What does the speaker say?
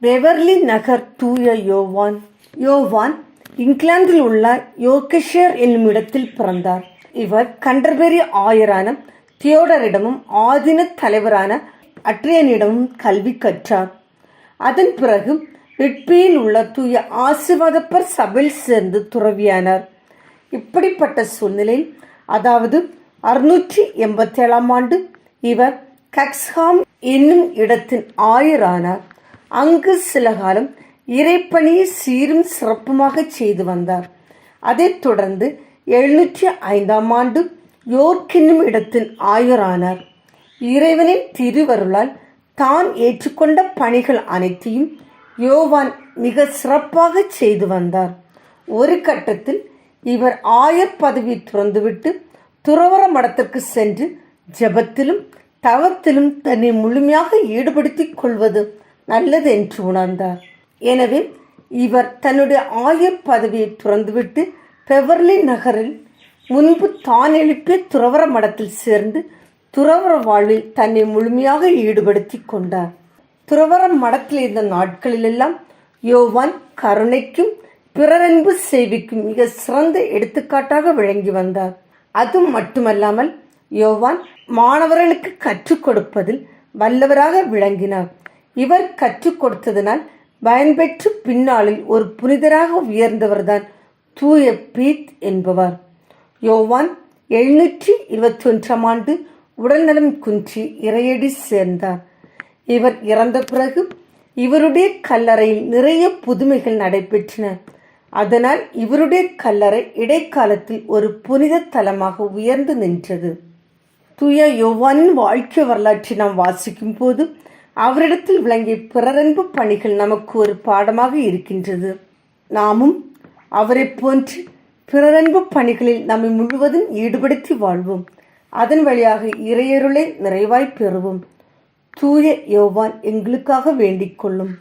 Beverly நகர் தூய யோவான். யோவான் இங்கிலாந்தில் உள்ள யோர்க்ஷயர் என்னும் இடத்தில் பிறந்தார். இவர் கண்டர்பெரி ஆயரான தியோடரிடமும் ஆதீன தலைவரான அட்ரியனிடமும் கல்வி கற்றார். அதன் பிறகு விட்பியில் உள்ள தூய ஆசீர்வாதப்பர் சபையில் சேர்ந்து துறவியானார். இப்படிப்பட்ட சூழ்நிலையில், அதாவது 687 ஆண்டு, இவர் கக்ஸ்ஹாம் என்னும் இடத்தின் ஆயரானார். அங்கு சில காலம் இறைப்பணியை சீரும் சிறப்புமாக செய்து வந்தார். அதைத் தொடர்ந்து 705 ஆண்டு யோர்க் என்னும் இடத்தின் ஆயரானார். இறைவனின் திருவருளால் தான் ஏற்றுக்கொண்ட பணிகள் அனைத்தையும் யோவான் மிக சிறப்பாக செய்து வந்தார். ஒரு கட்டத்தில் இவர் ஆயர் பதவியை துறந்துவிட்டு துறவற மடத்திற்கு சென்று ஜெபத்திலும் தவத்திலும் தன்னை முழுமையாக ஈடுபடுத்திக் கொள்வது நல்லது என்று உணர்ந்தார். எனவே இவர் தன்னுடைய ஆயர் பதவியை துறந்துவிட்டு பெவர்லி நகரில் முன்பு தான் எழுப்பிய துறவற மடத்தில் சேர்ந்து துறவற வாழ்வில் தன்னை முழுமையாக ஈடுபடுத்தி கொண்டார். துறவற மடத்தில் இருந்த நாட்களிலெல்லாம் யோவான் கருணைக்கும் பிறரன்பு சேவைக்கும் மிக சிறந்த எடுத்துக்காட்டாக விளங்கி வந்தார். அது மட்டுமல்லாமல் யோவான் மாணவர்களுக்கு கற்றுக் கொடுப்பதில் வல்லவராக விளங்கினார். இவர் கற்றுக் கொடுத்ததனால் பயன்பெற்று பின்னாளில் ஒரு புனிதராக உயர்ந்தவர்தான் தூய பீத் என்பவர். யோவான் 721 ஆண்டு உடல்நலம் குன்றி இறையடி சேர்ந்தார். இவர் இறந்த பிறகு இவருடைய கல்லறையில் நிறைய புதுமைகள் நடைபெற்றன. அதனால் இவருடைய கல்லறை இடைக்காலத்தில் ஒரு புனித தலமாக உயர்ந்து நின்றது. தூய யோவானின் வாழ்க்கை வரலாற்றை நாம் வாசிக்கும் போது அவரிடத்தில் விளங்கிய பிறரன்பு பணிகள் நமக்கு ஒரு பாடமாக இருக்கின்றது. நாமும் அவரை போன்று பிறரன்பு பணிகளில் நம்மை முழுவதும் ஈடுபடுத்தி வாழ்வோம். அதன் வழியாக இறையருளை நிறைவாய் பெறுவோம். தூய யோவான் எங்களுக்காக வேண்டிக் கொள்ளும்.